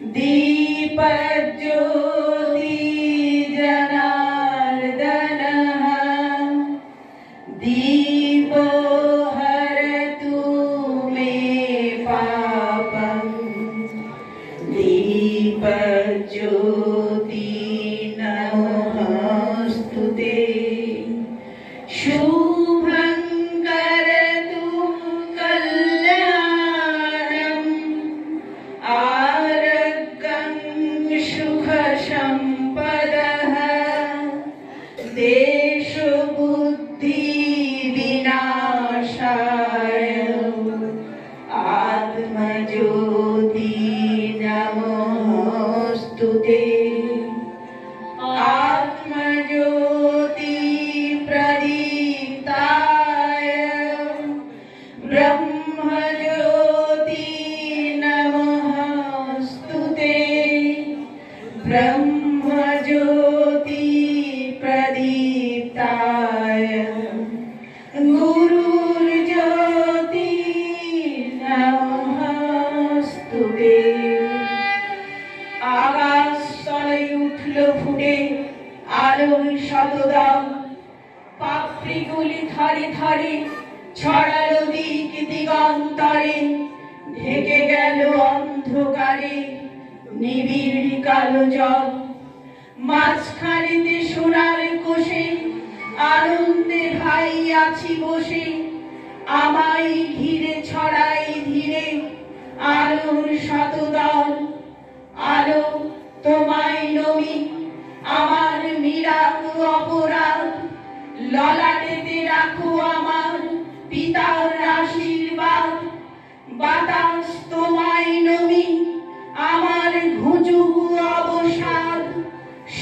दीपज्योति जनार्दनः दीपो हरतु मे पापम् दीपज्योति नमोस्तुते शुभं करतु कल्याणम् आरोग्यं सुखसम्पदः देशबुद्धि विनाशाय आत्मज्योति नमोस्तुते आत्मज्योति प्रदीप्ताय ब्रह्मज्योति नमोस्तुते ब्रह्मज्योति प्रदीप्ताय गुरुर्ज्योति नमोस्तुते आकाशतले उठल फुटे আলোর শতদম পাপড়িগুলি ধারে ধারে ছড়ালো দিক দিগন্তরে ঢেকে গেল অন্ধকারে নিবিড় কালো জল মাঝখানেতে সোনার কোষে আনন্দে ভাই আছি বসে আমায় ঘিরে ছড়াই ধীরে আলোর শতদল আলো তোমায় নমি আমার মিরাক অপরাধ ললাটেতে রাখো আমার পিতার আশীর্বাদ বাতাস তোমায় নমি আমার ঘুচুক অবসাদ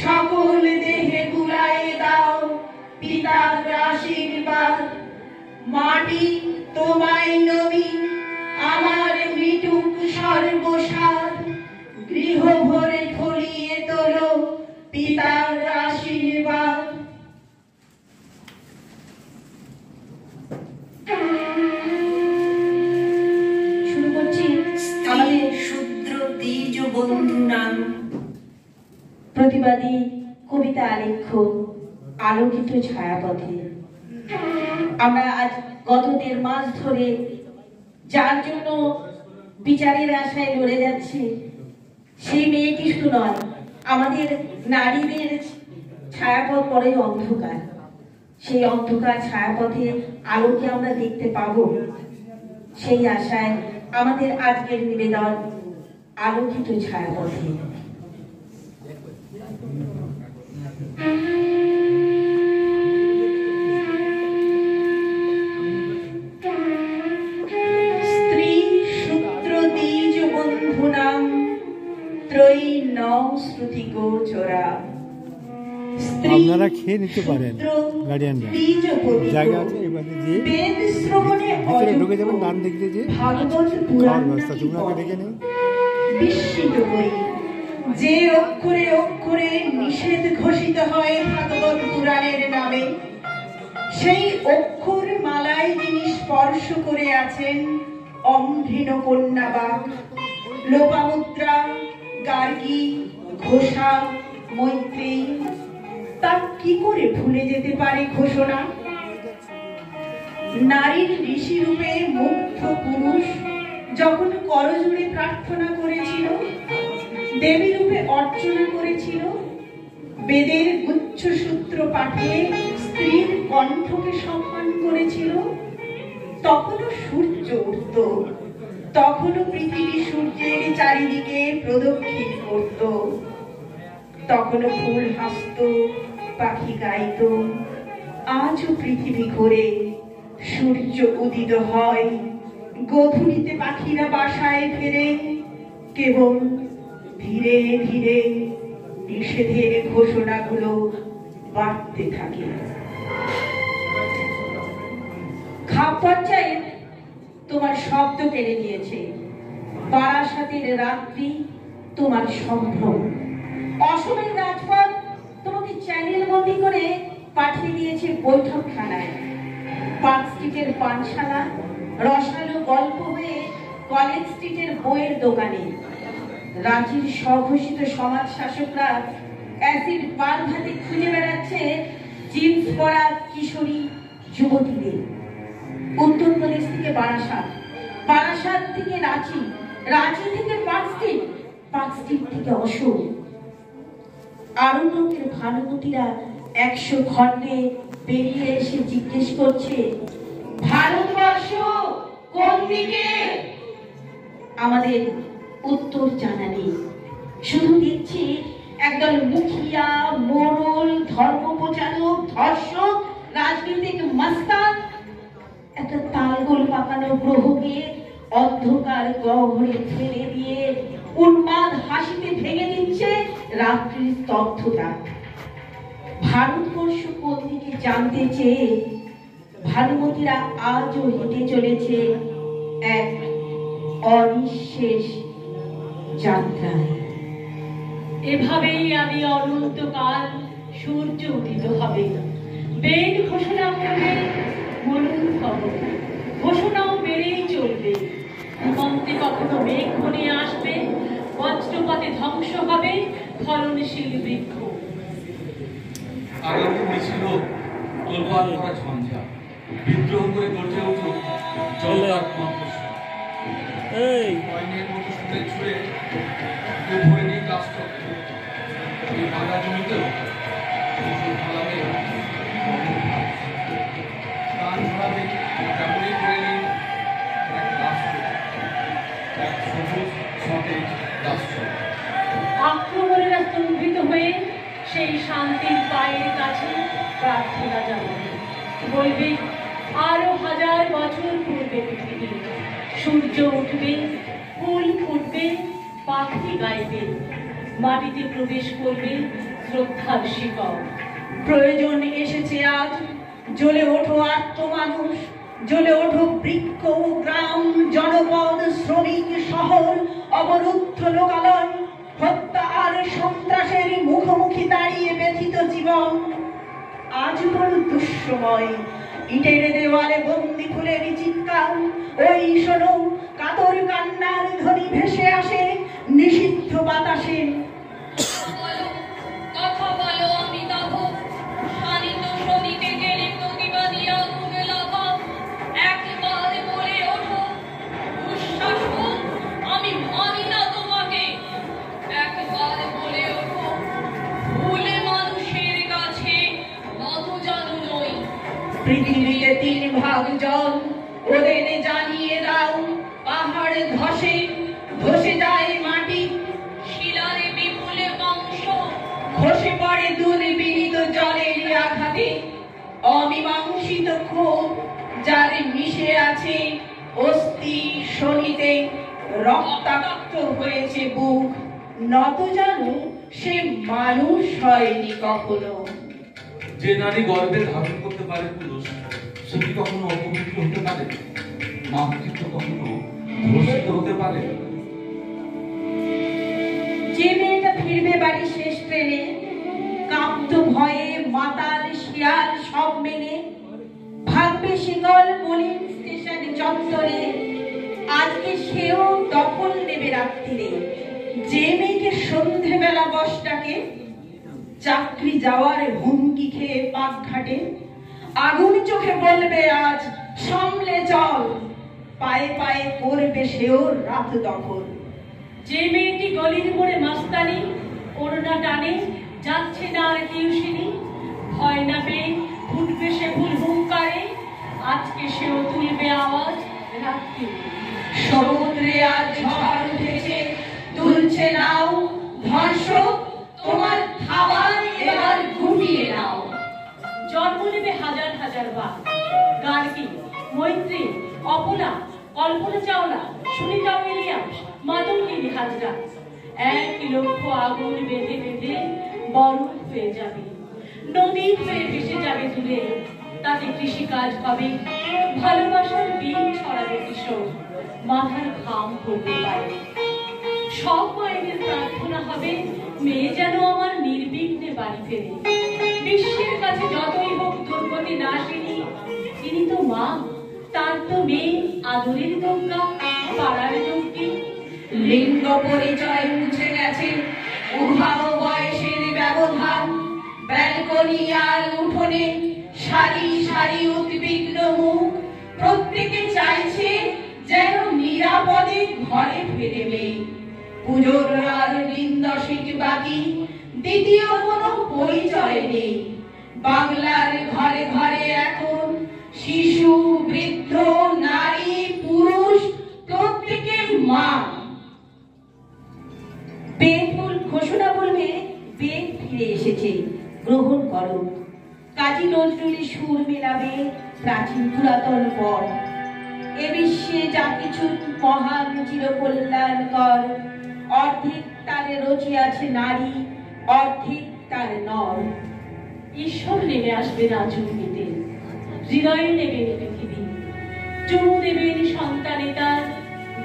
সকল দেহে বুলায়ে দাও পিতার আশীর্বাদ মাটি তোমায় নমি আমার মিটুক সর্বসাদ গৃহ ভরে ফলিয়ে তোলো পিতার আশীর্বাদ শুরু করছি আমাদের শূদ্র দ্বিজ বন্ধু নাম প্রতিবাদী কবিতা আলেখ্য আলোকিত ছায়াপথে। আমরা আজ গত 1.5 মাস ধরে যার জন্য বিচারের আশায় লড়ে যাচ্ছি সেই মেয়েটি শুধু নয়, আমাদের নারীদের ছায়াপথ পরে অন্ধকার, সেই অন্ধকার ছায়াপথে আলোকে আমরা দেখতে পাবো সেই আশায় আমাদের আজকের নিবেদন আলোকিত ছায়াপথে। স্ত্রী সূত্র দ্বিজ বন্ধু নাম ত্রয়ী নও শ্রুতি গোচরা। আপনারা খেয়ে নিতে পারেন, গার্ডিয়ানরা জায়গা আছে এবারে দিয়ে ভিতরে ঢুকে যাবেন, ডান দিক দিয়ে ভাগবত পুরাণ ব্যবস্থা তোমরা দেখে নিন। বিস্মিত হই যে অক্ষরে অক্ষরে নিষেধ ঘোষিত হয় ভাগবত পুরাণের নামে, সেই অক্ষর মালায় যিনি স্পর্শ করে আছেন অমৃণ কন্যাবাগ, লোপামুদ্রা, গার্গী, ঘোষা, মৈত্রী, তা কি করে ভুলে যেতে পারে ঘোষণা? নারীর ঋষি রূপে মুগ্ধ পুরুষ যখন করজোড়ে প্রার্থনা করেছিল, দেবী রূপে অর্চনা করেছিল, বেদের গুচ্ছ সূত্র পাঠে স্ত্রীর কণ্ঠকে সম্মান করেছিল, তখনও সূর্য উঠত, তখনও পৃথিবী সূর্যের চারিদিকে প্রদক্ষিণ করত, তখনও ফুল হাসত, পাখি গাইত। আজও পৃথিবী ঘোরে, সূর্য উদিত হয়, গধূলিতে পাখিরা বাসায় ফেরে, কেবল ধীরে ধীরে নিষেধের ঘোষণাগুলো বাড়তে থাকে। খাপ পঞ্চায়েত তোমার শব্দ কেড়ে নিয়েছে, বারাসাতের রাত্রি তোমার সম্ভ্রম, অসমের রাজপথ তোমাকে চ্যানেল বন্দি করে পাঠিয়ে দিয়েছে বৈঠকখানায়, পার্ক স্ট্রিটের পানশালা রসালো গল্প হয়ে কলেজ স্ট্রিটের বইয়ের দোকানে, রাঁচির স্বঘোষিত সমাজ শাসকরা অ্যাসিড পান ভাতে খুঁজে বেড়াচ্ছে জিন্স পরা কিশোরী যুবতীদের। উত্তরপ্রদেশ থেকে বারাসাত, বারাসাত থেকে রাঁচি, রাঁচি থেকে পার্কস্ট্রিট, পার্কস্ট্রিট থেকে অশোক। আরণ্যকের ভানুমতীরা 100 খণ্ডে বেরিয়ে এসে জিজ্ঞেস করছে, ভারতবর্ষ কোন দিকে? আমাদের উত্তর জানা নেই, শুধু দেখছি একদল মুখিয়া, মোড়ল, ধর্মপ্রচারক, ধর্ষক, রাজনৈতিক মাস্তান একটা তালগোল পাকানো গ্রহকে অন্ধকার গহ্বরে ফেলে দিয়ে উন্মাদ হাসিতে ভেঙে দিচ্ছে রাত্রির স্তব্ধতা। ভারতবর্ষ কোন দিকে জানতে চেয়ে ভানুমতীরা আজও হেঁটে চলেছে এক অনিঃশেষ যাত্রায়। এভাবেই আমি অনন্তকাল সূর্য উদিত হবে, বেদ ঘোষণা করবে, মরুন খবর ঘোষণাও বেড়েই চলবে। হেমন্তে কখনো মেঘ ঘনিয়ে আসবে, বজ্রপাতে ধ্বংস হবে ফলনশীল বৃক্ষ। আগামী মিছিল তোলপাড় করা ঝঞ্ঝা, বিদ্রোহ করে গর্জে উঠুক জলদার মহাপুরুষ। কয়েনের মতো শুনে ছুঁড়ে ভরে নিয়ে কাজ করত এই ভাঙা জমিতেও ফলাবে প্রাণ ছড়াবে তেমনই করে নিন এক রাষ্ট্র, এক সবুজ সতেজ রাষ্ট্র। আক্রমণেরা স্তম্ভিত হয়ে সেই শান্তির পায়ের কাছে প্রার্থনা জানাবে, বলবে আরো 1000 বছর পূর্বে পৃথিবী, সূর্য উঠবে, ফুল ফুটবে, পাখি গাইবে, মাটিতে প্রবেশ করবে শ্রদ্ধার শিকড়। প্রয়োজন এসেছে আজ, জ্বলে ওঠো আত্মমানুষ, জ্বলে ওঠো বৃক্ষ, গ্রাম, জনপদ, শ্রমিক, শহর, অবরুদ্ধ লোকালয়, হত্যা আর সন্ত্রাসের মুখোমুখি দাঁড়িয়ে ব্যথিত জীবন। আজ বড় দুঃসময়, ইটের দেওয়ালে বন্দি ফুলের চিৎকার, ওই শোনো কাতর কান্নার ধ্বনি ভেসে আসে নিষিদ্ধ বাতাসে। কথা বলো অমিতাভ, শানিত শ্রমিকে গেলে প্রতিবাদী আগুনে লাফাও, একবার বলে ওঠো দুঃশাসন আমি মানি না তোমাকে, একবার বলে ওঠো ভুলে মানুষের কাছে নতজানু নই। পৃথিবীতে 3 ভাগ জল, ওদের জানিয়ে দাও, পাহাড় ধসে ধসে যায় মাটি, শিলার বিপুলে বংশ খসে পড়ে দুর্বিনীত জলের আঘাতে, অমীমাংসিত ক্ষোভ যার মিশে আছে অস্থি শনিতে, রক্তাক্ত হয়েছে বুক, নত জানু সে মানুষ হয়নি কখনো। যে নারী গর্ভে ধারণ করতে পারে পুরুষ, সে কি কখনো অপবিত্র হতে পারে? মাতৃত্ব কখনো ধর্ষিত হতে পারে? যে মেয়েটা ফিরবে বাড়ি শেষ ট্রেনে, কাঁপত ভয়ে মাতাল শিয়াল সব মেনে, ভাগবে শিকল মলিন স্টেশন চত্বরে, আজকে সেও দখল নেবে রাত্রিরে। যে মেয়েকে সন্ধেবেলা বসটাকে চাকরি যাওয়ার হুমকি খেয়ে পাকঘাটে, আগুন চোখে বলবে আজ সামলে চল, পায়ে পায়ে করবে সেও রাত দখল। যে মেয়েটি গলির মোড়ে মাস্তানি, ওড়না টানে যাচ্ছে না আর টিউশনি, ভয় না পেয়ে ফুটবে সে ফুল হুঙ্কারে, আজকে সেও তুলবে আওয়াজ রাত্রি। সমুদ্রে আজ ঝড় উঠেছে, তুলছে নাও, ধর্ষক তোমার খাবার এবার ঘুমিয়ে নাও। জন্ম নেবে হাজার হাজার বার, গার্গী, মৈত্রী, অপলা, কল্পনা চাওলা, সুনিতা উইলিয়ামস, মাধবী হাজরা, 1 লক্ষ আগুন বেঁধে বেঁধে বরফ হয়ে যাবে, নদী হয়ে ভেসে যাবে দূরে, তাতে কৃষিকাজ হবে, ভালোবাসার বীজ ছড়াবে কিশোর, মাথার ঘাম পড়তে পারে। সব মায়েদের প্রার্থনা হবে মেয়ে যেন আমার নির্বিঘ্নে বাড়ি ফেরে। বিশ্বের কাছে যতই হোক দুর্গতি না আসেনি, তিনি তো মা, তার তো মেয়ে আদরের দোগ্গা, পাড়ার দোগ্গি। লিঙ্গ পরিচয় উধাও বয়সের ব্যবধান, ব্যালকনি আর উঠোনে সারি সারি উদ্বিগ্ন মুখ, প্রত্যেকে চাইছে যেন নিরাপদে ঘরে ফেরে মেয়ে। পুজোর আর দিন দশেক বাকি, দ্বিতীয় কোনো পরিচয় নেই। বাংলার ঘরে ঘরে এখন শিশু, বৃদ্ধ, নারী, পুরুষ প্রত্যেকে মা। বেদ ঘোষণা বলবে, বেদ ফিরে এসেছে, গ্রহণ করো। কাজী নজরুলের সুর মেলাবে প্রাচীন পুরাতন পথ। এ বিশ্বে যা কিছু মহান চিরকল্যাণকর, অর্ধেক তারে রচিয়াছে নারী, অর্ধেক তার নর। ঈশ্বর নেমে আসবেন আচরণীতে, হৃদয়ে নেবেন পৃথিবী, চুমু দেবেন সন্তানে তার,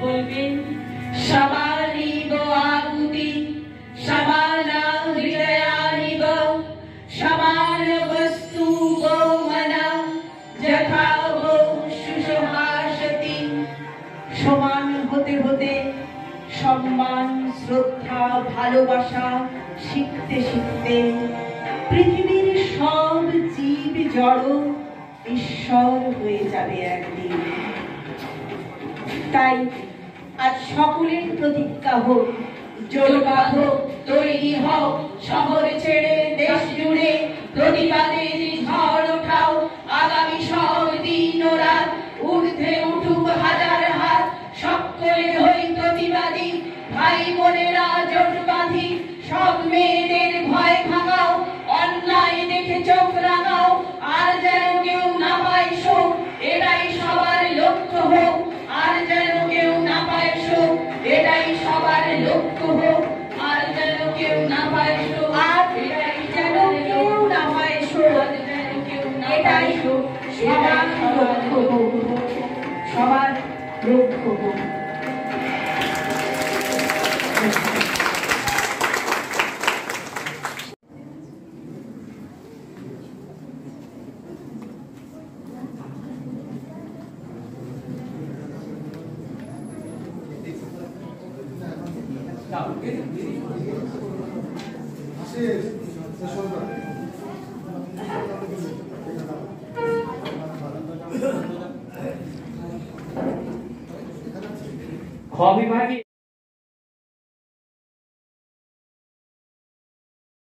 বলবেন সমানিব আকুতি, সমানা হৃদয়ানিব, সমান বস্তু গৌমনা, যথা শুশুভাষতি। সমান হতে হতে সম্মান, শ্রদ্ধা, ভালোবাসা শিখতে শিখতে পৃথিবীর সব জীব জড় ঈশ্বর হয়ে যাবে একদিন। তাই আজ সকলের প্রতিজ্ঞা হোক, জোর বাঁধো, তৈরি হও, শহর ছেড়ে দেশ জুড়ে প্রতিবাদের ঝড় ওঠাও। আগামী সব দিন ও রাত ঊর্ধ্বে উঠুক হাজার হাত, সকলে হই প্রতিবাদী, ভাই বোনেরা জোট বাঁধি। সব মেয়েদের ভয় ভাঙাও, অন্যায় দেখে চোখ রাঙাও, আর যেন কেউ না পায় শোক, এটাই সবার লক্ষ্য হোক। আর যেন কেউ না পায় শোক, এটাই সবার লক্ষ্য হোক। আর যেন কেউ না পায় শোক, আর এটাই যেন কেউ না পায় শোক, এটাই সবার লক্ষ্য হোক, সবার লক্ষ্য হোক। খ বিভাগে